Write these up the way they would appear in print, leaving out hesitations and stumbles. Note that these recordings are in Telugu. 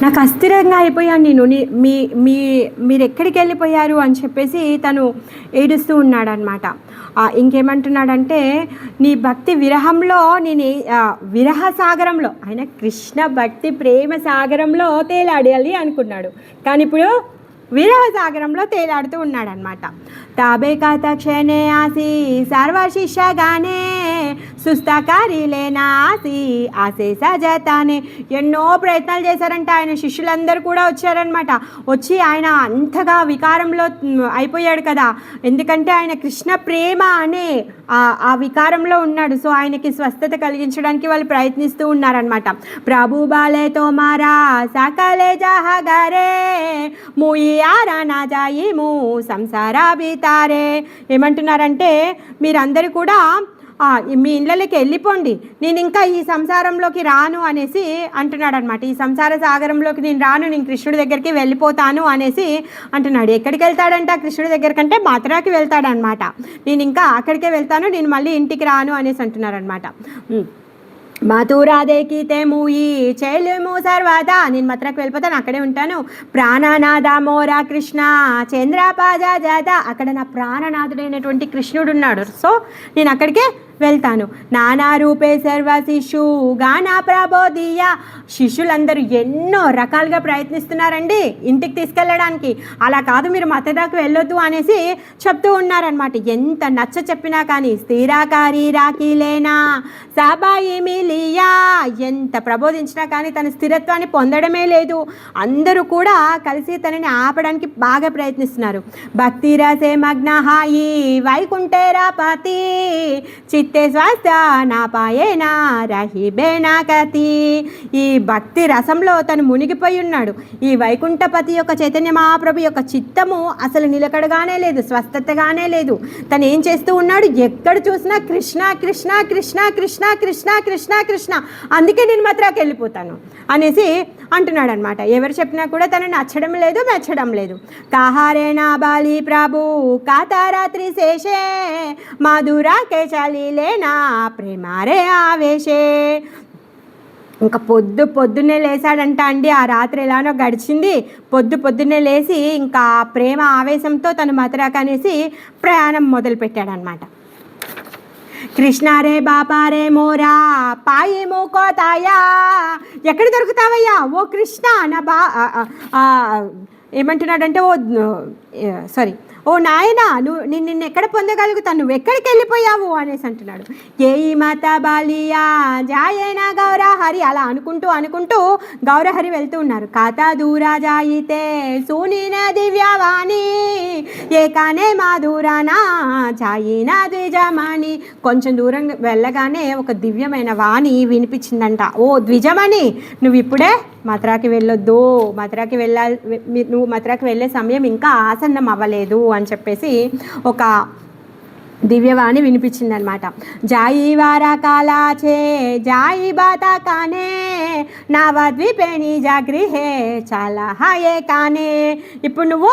నాకు అస్థిరంగా అయిపోయాను నేను, మీ మీ మీరు ఎక్కడికి వెళ్ళిపోయారు అని చెప్పేసి తను ఏడుస్తూ ఉన్నాడనమాట. ఇంకేమంటున్నాడంటే, నీ భక్తి విరహంలో నేను విరహ సాగరంలో, ఆయన కృష్ణ భక్తి ప్రేమ సాగరంలో తేలాడాలి అనుకున్నాడు, కానీ ఇప్పుడు విరహ సాగరంలో తేలాడుతూ ఉన్నాడనమాట. తాబే కాత క్షణే ఆసి సర్వశిష్యగానే సుస్తకారిలేనా ఆసి ఆసే సజతానే. ఎన్నో ప్రయత్నాలు చేశారంట, ఆయన శిష్యులందరూ కూడా వచ్చారనమాట. వచ్చి ఆయన అంతగా వికారంలో అయిపోయాడు కదా, ఎందుకంటే ఆయన కృష్ణ ప్రేమ అనే ఆ వికారంలో ఉన్నాడు. సో ఆయనకి స్వస్థత కలిగించడానికి వాళ్ళు ప్రయత్నిస్తూ ఉన్నారనమాట. ప్రభు బాలేతో మారా సకలే జహగరే ముయారా నా జాయిము సంసారా బీతారే. ఏమంటున్నారంటే, మీరందరూ కూడా మీ ఇళ్ళకి వెళ్ళిపోండి, నేను ఇంకా ఈ సంసారంలోకి రాను అనేసి అంటున్నాడు అనమాట. ఈ సంసార సాగరంలోకి నేను రాను, నేను కృష్ణుడి దగ్గరికి వెళ్ళిపోతాను అనేసి అంటున్నాడు. ఎక్కడికి వెళ్తాడంట కృష్ణుడి దగ్గరకంటే మథురాకి వెళ్తాడనమాట. నేను ఇంకా అక్కడికే వెళ్తాను, నేను మళ్ళీ ఇంటికి రాను అనేసి అంటున్నారనమాట. మథురా దేకితే మూయి చెలుము సర్వదా. నేను మథురాకి వెళ్ళిపోతాను, అక్కడే ఉంటాను. ప్రాణనాథ మోరా కృష్ణ చంద్రపాజ జాత. అక్కడ నా ప్రాణనాథుడైనటువంటి కృష్ణుడు ఉన్నాడు, సో నేను అక్కడికే వెళ్తాను. నానా రూపే సర్వ శిశు గానా ప్రబోధియ. శిష్యులందరూ ఎన్నో రకాలుగా ప్రయత్నిస్తున్నారండి ఇంటికి తీసుకెళ్ళడానికి. అలా కాదు, మీరు మథురాకు వెళ్ళొద్దు అనేసి చెప్తూ ఉన్నారనమాట. ఎంత నచ్చ చెప్పినా కానీ స్థిరాకారి రాకిలేనా సాబాయి మిలియా, ఎంత ప్రబోధించినా కానీ తన స్థిరత్వాన్ని పొందడమే లేదు. అందరూ కూడా కలిసి తనని ఆపడానికి బాగా ప్రయత్నిస్తున్నారు. భక్తి రసే మగ్నహాయి వైకుంఠేరా పతి చిత్తే స్వాస్థ నా పాయేనా రహిబేనా కతి. ఈ భక్తి రసంలో తను మునిగిపోయి ఉన్నాడు. ఈ వైకుంఠపతి యొక్క చైతన్య మహాప్రభు యొక్క చిత్తము అసలు నిలకడగానే లేదు, స్వస్థతగానే లేదు. తను ఏం చేస్తూ ఉన్నాడు, ఎక్కడ చూసినా కృష్ణ కృష్ణ కృష్ణ కృష్ణ కృష్ణ కృష్ణ కృష్ణ, అందుకే నేను మథురాకి వెళ్ళిపోతాను అనేసి అంటున్నాడు అనమాట. ఎవరు చెప్పినా కూడా తను నచ్చడం లేదు, మెచ్చడం లేదు. కాహారేనా బాలి ప్రభు కాతారాత్రి శేషే మధురాకే చలిలేనా ప్రేమారే ఆవేశే. ఇంకా పొద్దున్నే లేచాడంట అండి. ఆ రాత్రి ఎలానో గడిచింది. పొద్దున్నే లేచి ఇంకా ప్రేమ ఆవేశంతో తను మథురాకు అనేసి ప్రయాణం మొదలుపెట్టాడనమాట. కృష్ణారే బాపారే మోరా పాయి మూకోతాయా. ఎక్కడ దొరుకుతావయ్యా ఓ కృష్ణ నా ఏమంటున్నాడంటే ఓ నాయనా, నిన్ను ఎక్కడ పొందగలుగుతాను, నువ్వు ఎక్కడికి వెళ్ళిపోయావు అనేసి అంటున్నాడు. ఏయి మాత బాలియా జాయేనా గౌరహరి. అలా అనుకుంటూ గౌరహరి వెళ్తూ ఉన్నారు. కాతా దూరా జాయితే సూనిన దివ్యవాణి ఏకానే మాధురానా జాయినా ద్విజమణి. కొంచెం దూరం వెళ్ళగానే ఒక దివ్యమైన వాణి వినిపించిందంట. ఓ ద్విజమణి, నువ్వు ఇప్పుడే మథురాకి వెళ్ళొద్దు, నువ్వు మథురాకి వెళ్ళే సమయం ఇంకా ఆసన్నం అవ్వలేదు అని చెప్పేసి ఒక దివ్యవాణి వినిపించిందనమాట. జాయి వారా కాలాచే జాయి బాతా కానే నవద్వీపేణి జాగృహే చాలా హాయే కానే. ఇప్పుడు నువ్వు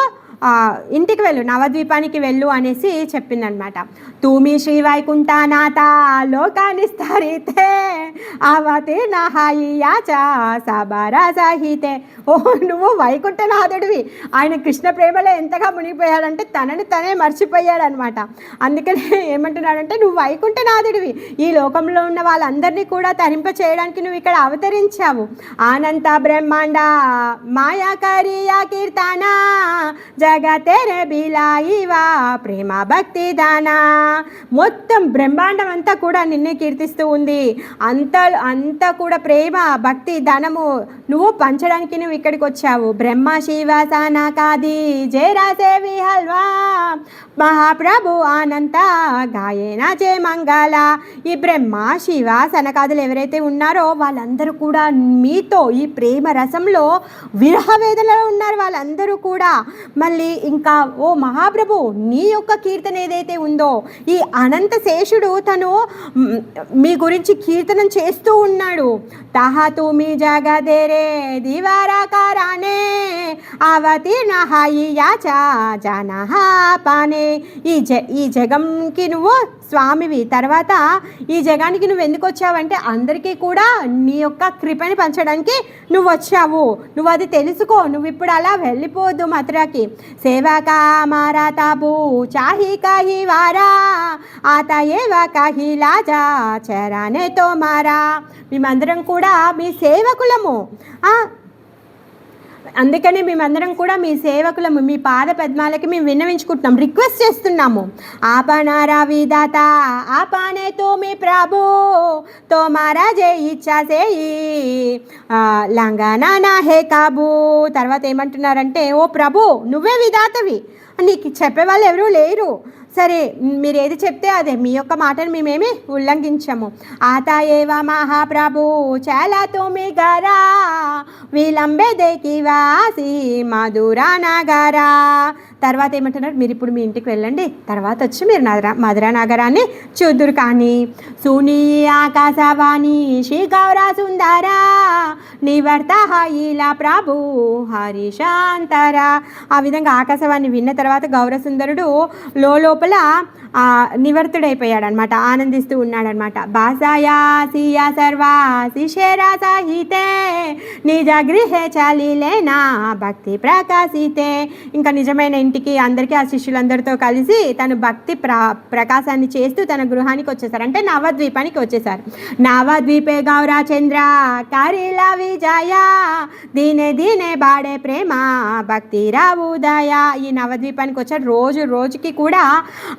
ఇంటికి వెళ్ళు, నవద్వీపానికి వెళ్ళు అనేసి చెప్పిందనమాట. తూమి శ్రీ వైకుంఠనాథ లోకాన్ని స్థరితే అవతే నహాయియాచా సబారా సాహితే. ఓ నువ్వు వైకుంఠనాథుడివి. ఆయన కృష్ణ ప్రేమలో ఎంతగా మునిగిపోయాడంటే తనని తనే మర్చిపోయాడనమాట. అందుకని ఏమంటున్నాడంటే, నువ్వు వైకుంఠనాథుడివి, ఈ లోకంలో ఉన్న వాళ్ళందరినీ కూడా తరింప చేయడానికి నువ్వు ఇక్కడ అవతరించావు. అనంత బ్రహ్మాండ మాయాకారియా కీర్తన జగతేరే బిలాయివా ప్రేమ భక్తి దానా. మొత్తం బ్రహ్మాండం అంతా కూడా నిన్నే కీర్తిస్తూ ఉంది. అంతా కూడా ప్రేమ భక్తి ధనము నువ్వు పంచడానికి నువ్వు ఇక్కడికి వచ్చావు. బ్రహ్మ శివ సనకాది జయరాసేవి హల్వా మహాప్రభు అనంత గాయేనా జయ మంగళ. ఈ బ్రహ్మ శివ సనకాదులు ఎవరైతే ఉన్నారో వాళ్ళందరూ కూడా మీతో ఈ ప్రేమ రసంలో విరహ వేదనలో ఉన్నారు వాళ్ళందరూ కూడా. మళ్ళీ ఇంకా ఓ మహాప్రభు, నీ యొక్క కీర్తన ఏదైతే ఉందో ఈ అనంత శేషుడు తను మీ గురించి కీర్తనం చేస్తూ ఉన్నాడు. తహా తుమి జగదేరే దివారాకారానే అవతీర్ణ హాయి యాచా జనహా పానే. ఈ జగంకి నువ్వు స్వామివి, తర్వాత ఈ జగానికి నువ్వు ఎందుకు వచ్చావంటే అందరికీ కూడా నీ యొక్క కృపని పంచడానికి నువ్వు వచ్చావు, నువ్వు అది తెలుసుకో, నువ్వు ఇప్పుడు అలా వెళ్ళిపోవద్దు మథురాకి. సేవకా మారా తాబు చాహి కాహి వారా ఆతా ఏవా కాహి లాజా చరానే తో మారా. మేమందరం కూడా మీ సేవకులము, అందుకని మేమందరం కూడా మీ సేవకులము, మీ పాద పద్మాలకి మేము విన్నవించుకుంటున్నాం, రిక్వెస్ట్ చేస్తున్నాము. ఆపనారా విధాత ఆపానే తో మీ ప్రభు తో మారా జే ఇచ్చా సేయి లంగానా నా హే కాబు. తర్వాత ఏమంటున్నారంటే, ఓ ప్రభు నువ్వే విధాతవి, నీకు చెప్పేవాళ్ళు ఎవరూ లేరు, సరే మీరు ఏది చెప్తే అదే, మీ యొక్క మాటను మేమేమి ఉల్లంఘించము. ఆతా ఏవా మహాప్రభు చాలా తోమి గారా విలంబే దేకి వాసి మధురా నగరా. తర్వాత ఏమంటున్నారు, మీరు ఇప్పుడు మీ ఇంటికి వెళ్ళండి, తర్వాత వచ్చి మీరు మధురా నగరాన్ని చూద్దురు. కానీ సునీ ఆకాశవాణి శ్రీ గౌరా సుందరా నివర్త ఇలా ప్రభు హరిశాంతరా. ఆ విధంగా ఆకాశవాణి విన్న తర్వాత గౌరసుందరుడు లోపల నివర్తుడైపోయాడనమాట, ఆనందిస్తూ ఉన్నాడనమాట. బాసాయా సియా సర్వా శిషేరా సాహితే నిజ గృహే చాలిలేనా భక్తి ప్రకాశితే. ఇంకా నిజమైన ఇంటికి అందరికీ ఆ శిష్యులందరితో కలిసి తను భక్తి ప్రకాశాన్ని చేస్తూ తన గృహానికి వచ్చేసారు, అంటే నవద్వీపానికి వచ్చేసారు. నవద్వీపే గౌరా చంద్ర కారిలా విజయ దీనే దీనే బాడే ప్రేమ భక్తి రావుదయ. ఈ నవద్వీపానికి వచ్చారు. రోజు రోజుకి కూడా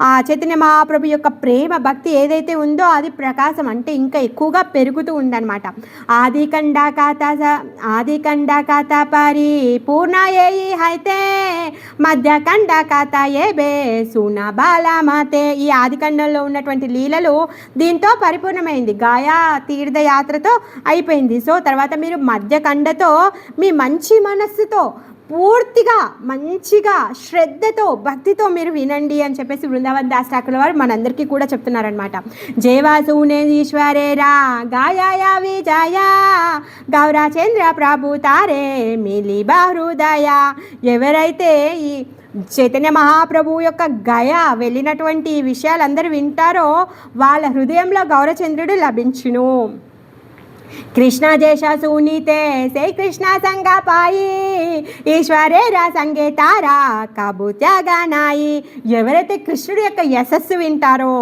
ఆ చైతన్య మహాప్రభు యొక్క ప్రేమ భక్తి ఏదైతే ఉందో అది ప్రకాశం అంటే ఇంకా ఎక్కువగా పెరుగుతూ ఉందన్నమాట. ఆది కండ కథ పరి పూర్ణ ఏయి అయితే మధ్య కండ కథ ఏ బే సున బాలమతే. ఈ ఆదికండంలో ఉన్నటువంటి లీలలు దీంతో పరిపూర్ణమైంది, గాయా తీర్థయాత్రతో అయిపోయింది. సో తర్వాత మీరు మధ్యకండతో మీ మంచి మనస్సుతో పూర్తిగా మంచిగా శ్రద్ధతో భక్తితో మీరు వినండి అని చెప్పేసి బృందావన్ దాస్ ఠాకూర్ వారు మనందరికీ కూడా చెప్తున్నారనమాట. జయవాసూనేశ్వరేరా గాయా విజయ గౌరాచంద్ర ప్రభు తారే మిలి బహృదయ. ఎవరైతే ఈ చైతన్య మహాప్రభు యొక్క గయ వెళ్ళినటువంటి విషయాలందరూ వింటారో వాళ్ళ హృదయంలో గౌరచంద్రుడు లభించును. కృష్ణ దేశ సునీతే సే కృష్ణ సంగ పాయి ఈశ్వరేరా సంగేతారా కబు త్యాగనాయి. ఎవరైతే కృష్ణుడి యొక్క యశస్సు వింటారో,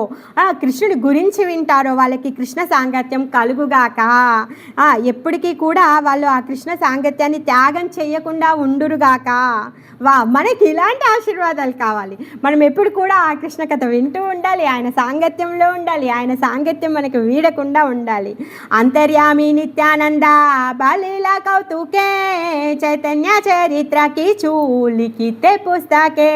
కృష్ణుడి గురించి వింటారో వాళ్ళకి కృష్ణ సాంగత్యం కలుగుగాక. ఎప్పటికీ కూడా వాళ్ళు ఆ కృష్ణ సాంగత్యాన్ని త్యాగం చేయకుండా ఉండురుగాక. మనకి ఇలాంటి ఆశీర్వాదాలు కావాలి. మనం ఎప్పుడు కూడా ఆ కృష్ణ కథ వింటూ ఉండాలి, ఆయన సాంగత్యంలో ఉండాలి, ఆయన సాంగత్యం మనకు వీడకుండా ఉండాలి. అంతర్యామి నిత్యానంద బాలీలా కౌతుకే చైతన్య చరిత్ర కీచు లిఖితే పుస్తకే.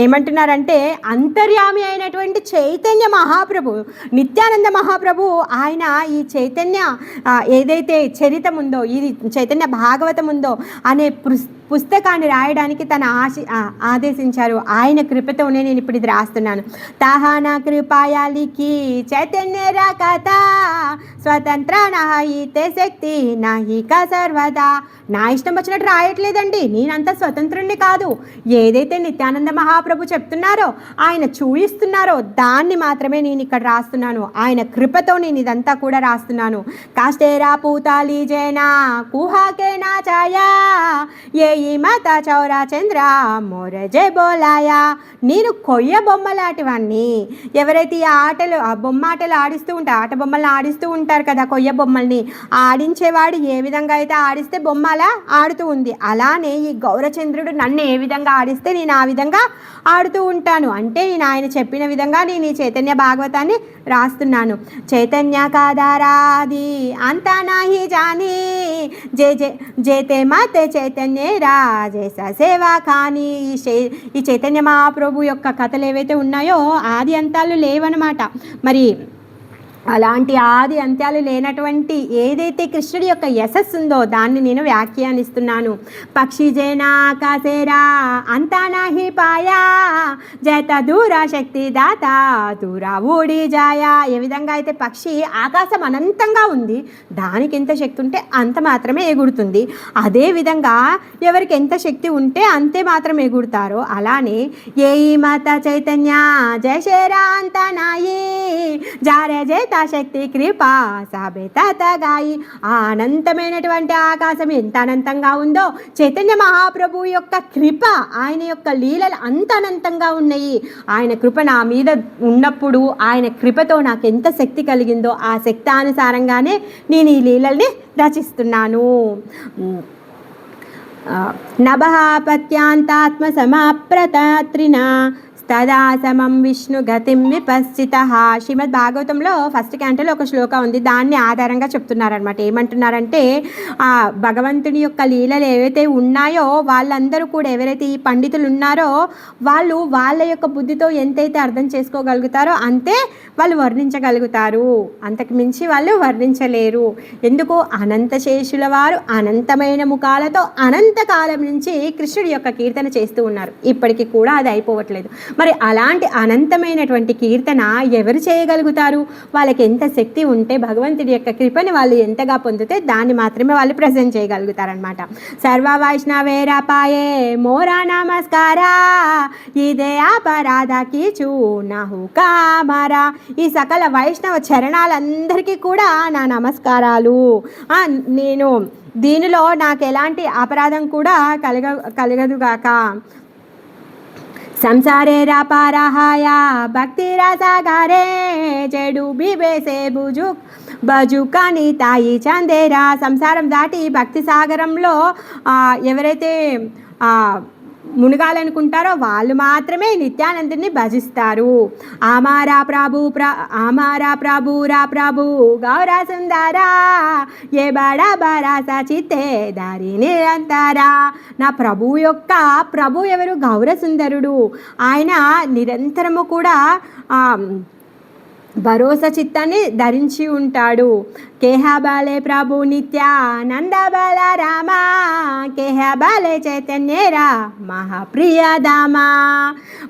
ఏమంటున్నారంటే అంతర్యామి అయినటువంటి చైతన్య మహాప్రభు నిత్యానంద మహాప్రభు ఆయన ఈ చైతన్య ఏదైతే చరితం ఉందో, ఇది చైతన్య భాగవతం ఉందో అనే పుస్తకాన్ని రాయడానికి తన ఆదేశించారు. ఆయన కృపతోనే నేను ఇప్పుడు ఇది రాస్తున్నాను. తాహానా కృపాయాలికి చైతన్య రాకత స్వతంత్ర నాహితే శక్తి నాహిక సర్వదా. నా ఇష్టం వచ్చినట్టు రాయట్లేదండి, నేనంత స్వతంత్రుణ్ణి కాదు. ఏదైతే నిత్యానంద మహాప్రభు చెప్తున్నారో, ఆయన చూయిస్తున్నారో దాన్ని మాత్రమే నేను ఇక్కడ రాస్తున్నాను. ఆయన కృపతో నేను ఇదంతా కూడా రాస్తున్నాను. కాష్టేరా పూతాలి జైనా కుహాకే నా ఛాయా ఏ ఈ మాత చౌరా చంద్ర మోరజే బోలాయా. నేను కొయ్య బొమ్మలాంటివన్నీ. ఎవరైతే ఈ ఆటలు బొమ్మ ఆటలు ఆడిస్తూ ఉంటారు, ఆట బొమ్మల్ని ఆడిస్తూ ఉంటారు కదా, కొయ్య బొమ్మల్ని ఆడించేవాడు ఏ విధంగా అయితే ఆడిస్తే బొమ్మ అలా ఆడుతూ ఉంది, అలానే ఈ గౌరచంద్రుడు నన్ను ఏ విధంగా ఆడిస్తే నేను ఆ విధంగా ఆడుతూ ఉంటాను. అంటే నేను ఆయన చెప్పిన విధంగా నేను ఈ చైతన్య భాగవతాన్ని రాస్తున్నాను. చైతన్య కాదారాది అంతా నాహి జాని జే జే జేతే మాతే చైతన్య రాజేస సేవా కానీ. ఈ చైతన్య మహాప్రభు యొక్క కథలు ఏవైతే ఉన్నాయో ఆది అంతాలు లేవన్నమాట. మరి అలాంటి ఆది అంత్యాలు లేనటువంటి ఏదైతే కృష్ణుడి యొక్క యశస్సు ఉందో దాన్ని నేను వ్యాఖ్యానిస్తున్నాను. పక్షి జేనా ఆకాశేరా అంతా నాహి పాయా జత దూర శక్తి దాత దూరా ఊడి జాయా. ఏ విధంగా అయితే పక్షి ఆకాశం అనంతంగా ఉంది, దానికి ఎంత శక్తి ఉంటే అంత మాత్రమే ఎగురుతుంది. అదేవిధంగా ఎవరికి ఎంత శక్తి ఉంటే అంతే మాత్రం ఎగురుతారో అలానే ఏ మాత చైతన్య జయ శేరా అంతా నాయి జారే జేత శక్తి కృపా సాబేతాయి. ఆ అనంతమైనటువంటి ఆకాశం ఎంత అనంతంగా ఉందో చైతన్య మహాప్రభు యొక్క కృప, ఆయన యొక్క లీలలు అంత అనంతంగా ఉన్నాయి. ఆయన కృప నా మీద ఉన్నప్పుడు ఆయన కృపతో నాకు ఎంత శక్తి కలిగిందో ఆ శక్తి అనుసారంగానే నేను ఈ లీలల్ని రచిస్తున్నాను. నభాపత్యాంతాత్మ సమాప్రతాత్రిన తదా సమం విష్ణు గతిం విపశ్చిత. శ్రీమద్ భాగవతంలో ఫస్ట్ క్యాంటోలో ఒక శ్లోక ఉంది, దాన్ని ఆధారంగా చెప్తున్నారనమాట. ఏమంటున్నారంటే ఆ భగవంతుని యొక్క లీలలు ఏవైతే ఉన్నాయో వాళ్ళందరూ కూడా ఎవరైతే ఈ పండితులు ఉన్నారో వాళ్ళు వాళ్ళ యొక్క బుద్ధితో ఎంతైతే అర్థం చేసుకోగలుగుతారో అంతే వాళ్ళు వర్ణించగలుగుతారు, అంతకు మించి వాళ్ళు వర్ణించలేరు. ఎందుకు? అనంత శేషుల వారు అనంతమైన ముఖాలతో అనంతకాలం నుంచి కృష్ణుడి యొక్క కీర్తన చేస్తూ ఉన్నారు, ఇప్పటికీ కూడా అది అయిపోవట్లేదు. మరి అలాంటి అనంతమైనటువంటి కీర్తన ఎవరు చేయగలుగుతారు? వాళ్ళకి ఎంత శక్తి ఉంటే భగవంతుడి యొక్క కృపని వాళ్ళు ఎంతగా పొందితే దాన్ని మాత్రమే వాళ్ళు ప్రజెంట్ చేయగలుగుతారనమాట. సర్వ వైష్ణవేరాపాయే మోరా నమస్కారా ఇదే అపరాధకి చూనహుకామరా. ఈ సకల వైష్ణవ చరణాలందరికీ కూడా నా నమస్కారాలు. నేను దీనిలో నాకు ఎలాంటి అపరాధం కూడా కలగదుగాక. సంసారే రాపారహాయ భక్తి రసగారే చెడు బిబేసే బజుకాని తాయి చందేరా. సంసారం దాటి భక్తి సాగరంలో ఎవరైతే మునగాలనుకుంటారో వాళ్ళు మాత్రమే నిత్యానందుని భజిస్తారు. ఆమారా ప్రభు రా ప్రభు గౌరా సుందరా ఏ బడా బరాసా చిత్తే దారి నిరంతరా. నా ప్రభు యొక్క ప్రభు ఎవరు? గౌర సుందరుడు. ఆయన నిరంతరము కూడా భరోసా చిత్తాన్ని ధరించి ఉంటాడు. కేహబాలే ప్రభు నిత్యానంద బల రామ కేహబాలే చైతన్యరా మహాప్రియదామా.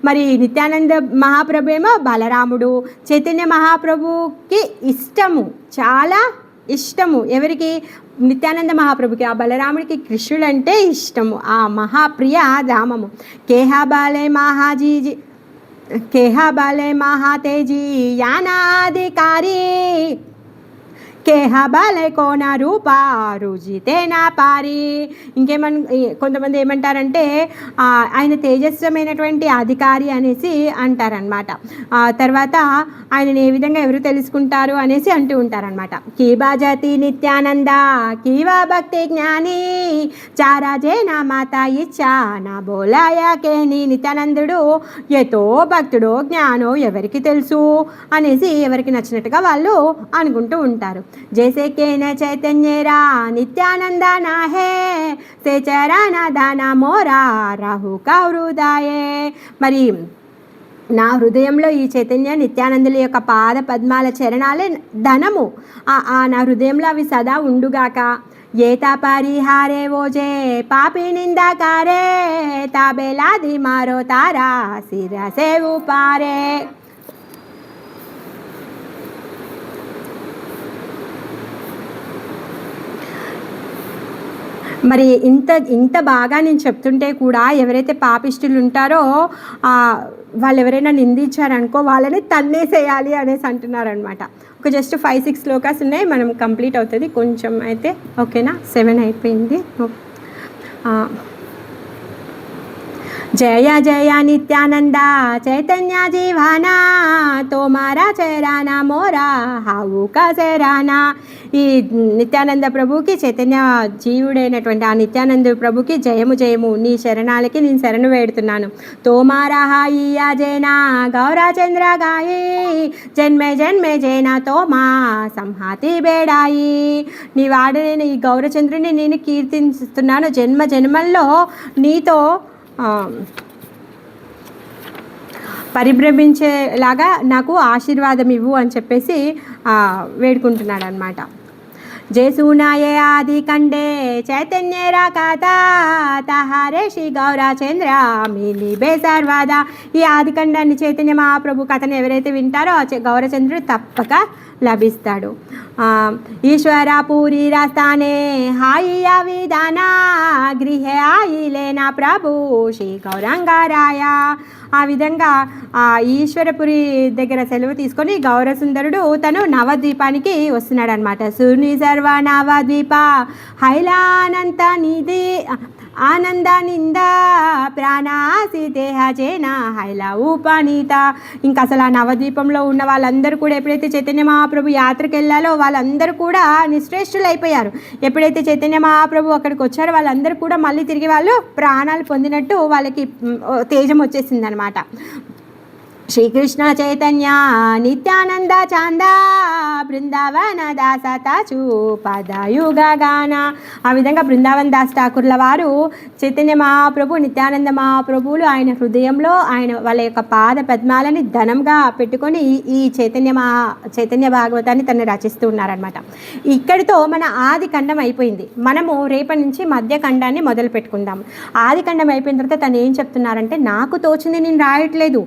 మరి నిత్యానంద మహాప్రభు ఏమో బలరాముడు, చైతన్య మహాప్రభుకి ఇష్టము, చాలా ఇష్టము. ఎవరికి? నిత్యానంద మహాప్రభుకి. ఆ బలరాముడికి కృష్ణుడు అంటే ఇష్టము, ఆ మహాప్రియ ధామము. కేహబాలే మహాజీజీ కేహబాలే మహాతేజీ యానాధికారి కేహబాలే కోన రూపా రుజితే నా పారి. కొంతమంది ఏమంటారంటే ఆయన తేజస్వమైనటువంటి అధికారి అనేసి అంటారనమాట. తర్వాత ఆయనని ఏ విధంగా ఎవరు తెలుసుకుంటారు అనేసి అంటూ ఉంటారనమాట. కీబా జతి నిత్యానంద కీవా భక్తి జ్ఞాని చారాజే నా మాత ఇచ్చా నా బోలాయా కేని. నిత్యానందుడు ఎతో భక్తుడో జ్ఞానో ఎవరికి తెలుసు అనేసి ఎవరికి నచ్చినట్టుగా వాళ్ళు అనుకుంటూ ఉంటారు. जैसे के न चैतन्यरा नित्यानंद ना है से चरण दाना मोरा राहु का हृदय. మరి నా హృదయంలో ఈ చైతన్య నిత్యానందుల యొక్క పాద పద్మాల చరణాలే ధనము. నా హృదయంలో అవి సదా ఉండుగాక. ఏతా పరిహారే ఓజే పాపి నిందాకారే తాబేలాది మారో తారా సిరసే ఉపారే. మరి ఇంత బాగా నేను చెప్తుంటే కూడా ఎవరైతే పాపిష్టులు ఉంటారో వాళ్ళు ఎవరైనా నిందించారనుకో వాళ్ళని తన్నేసేయాలి అనేసి అంటున్నారనమాట. ఒక జస్ట్ 5-6 శ్లోకాస్ ఉన్నాయి, మనం కంప్లీట్ అవుతుంది కొంచెం అయితే. ఓకేనా? 7 అయిపోయింది. జయ జయ నిత్యానంద చైతన్య జీవానా తోమారా చేరానా మోరా హావు కాసేరానా. ఈ నిత్యానంద ప్రభుకి, చైతన్య జీవుడైనటువంటి ఆ నిత్యానంద ప్రభుకి జయము జయము. నీ శరణాలకి నేను శరణు వేడుతున్నాను. తోమారా హాయియా జైనా గౌరా చంద్ర గాయి జన్మే జన్మే జైనా తోమా సంహాతి బేడాయి. నీ వాడని ఈ గౌరచంద్రుని నేను కీర్తిస్తున్నాను. జన్మ జన్మల్లో నీతో పరిభ్రమించేలాగా నాకు ఆశీర్వాదం ఇవ్వు అని చెప్పేసి వేడుకుంటున్నాడు అనమాట. जय सुनाये आदि कंडे चैतन्य राकाता तहारे श्री गौराचंद्र मिली बे सर्वादा. ఈ ఆదికండాన్ని చైతన్య మహాప్రభు కథను ఎవరైతే వింటారో గౌరచంద్రుడు తప్పక లభిస్తాడు. ఈశ్వర పూరి రాస్తానే హాయియా విధానా గృహే ఆయిలేనా ప్రభు శ్రీ గౌరంగారాయ. ఆ విధంగా ఈశ్వరపురి దగ్గర సెలవు తీసుకొని గౌరసుందరుడు తను నవద్వీపానికి వస్తున్నాడు అనమాట. సుని సర్వ నవద్వీప హైలానంత నిధి ఆనందానింద ప్రాణాసి దేహజేన హైలా ఉపనీత. ఇంకా అసలు ఆ నవద్వీపంలో ఉన్న వాళ్ళందరూ కూడా ఎప్పుడైతే చైతన్య మహాప్రభు యాత్రకు వెళ్ళాలో వాళ్ళందరూ కూడా నిశ్రేష్ఠులు అయిపోయారు. ఎప్పుడైతే చైతన్య మహాప్రభు అక్కడికి వచ్చారో వాళ్ళందరూ కూడా మళ్ళీ తిరిగి వాళ్ళు ప్రాణాలు పొందినట్టు వాళ్ళకి తేజం వచ్చేసింది అనమాట. శ్రీకృష్ణ చైతన్య నిత్యానంద చాంద బృందావన దాసతాచు పదయుగ గాన. ఆ విధంగా బృందావన్ దాస్ ఠాకూర్ల వారు చైతన్య మహాప్రభు నిత్యానంద మహాప్రభువులు ఆయన హృదయంలో ఆయన వాళ్ళ యొక్క పాద పద్మాలని ధనంగా పెట్టుకొని ఈ చైతన్య భాగవతాన్ని తను రచిస్తూ ఉన్నారనమాట. ఇక్కడితో మన ఆది ఖండం అయిపోయింది. మనము రేపటి నుంచి మధ్య ఖండాన్ని మొదలు పెట్టుకుందాం. ఆది ఖండం అయిపోయిన తర్వాత తను ఏం చెప్తున్నారంటే, నాకు తోచింది నేను రాయట్లేదు,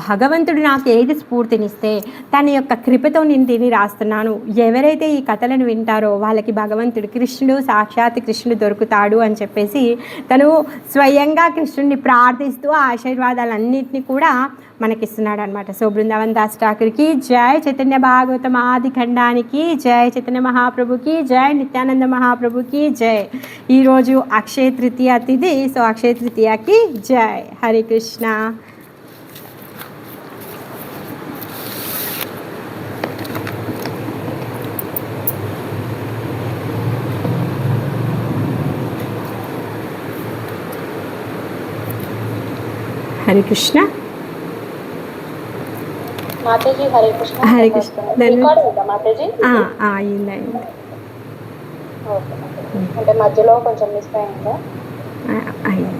భగవంతుడు నాకు ఏది స్ఫూర్తినిస్తే తన యొక్క కృపతో నేను దీన్ని రాస్తున్నాను. ఎవరైతే ఈ కథలను వింటారో వాళ్ళకి భగవంతుడు కృష్ణుడు సాక్షాత్ కృష్ణుడు దొరుకుతాడు అని చెప్పేసి తను స్వయంగా కృష్ణుడిని ప్రార్థిస్తూ ఆ ఆశీర్వాదాలన్నింటినీ కూడా మనకిస్తున్నాడు అనమాట. సో బృందావన్ దాస్ ఠాకూర్కి జై, చైతన్య భాగవతం ఆది ఖండానికి జై, చైతన్య మహాప్రభుకి జై, నిత్యానంద మహాప్రభుకి జై. ఈరోజు అక్షయ తృతీయ తిథి. సో అక్షయ తృతీయకి జై. హరే కృష్ణ. హరే కృష్ణ. మాతాజీ హరే కృష్ణ. హరే కృష్ణ. మాతాజీ అయింది. అంటే మధ్యలో కొంచెం మిస్ అయిందా? అయింది.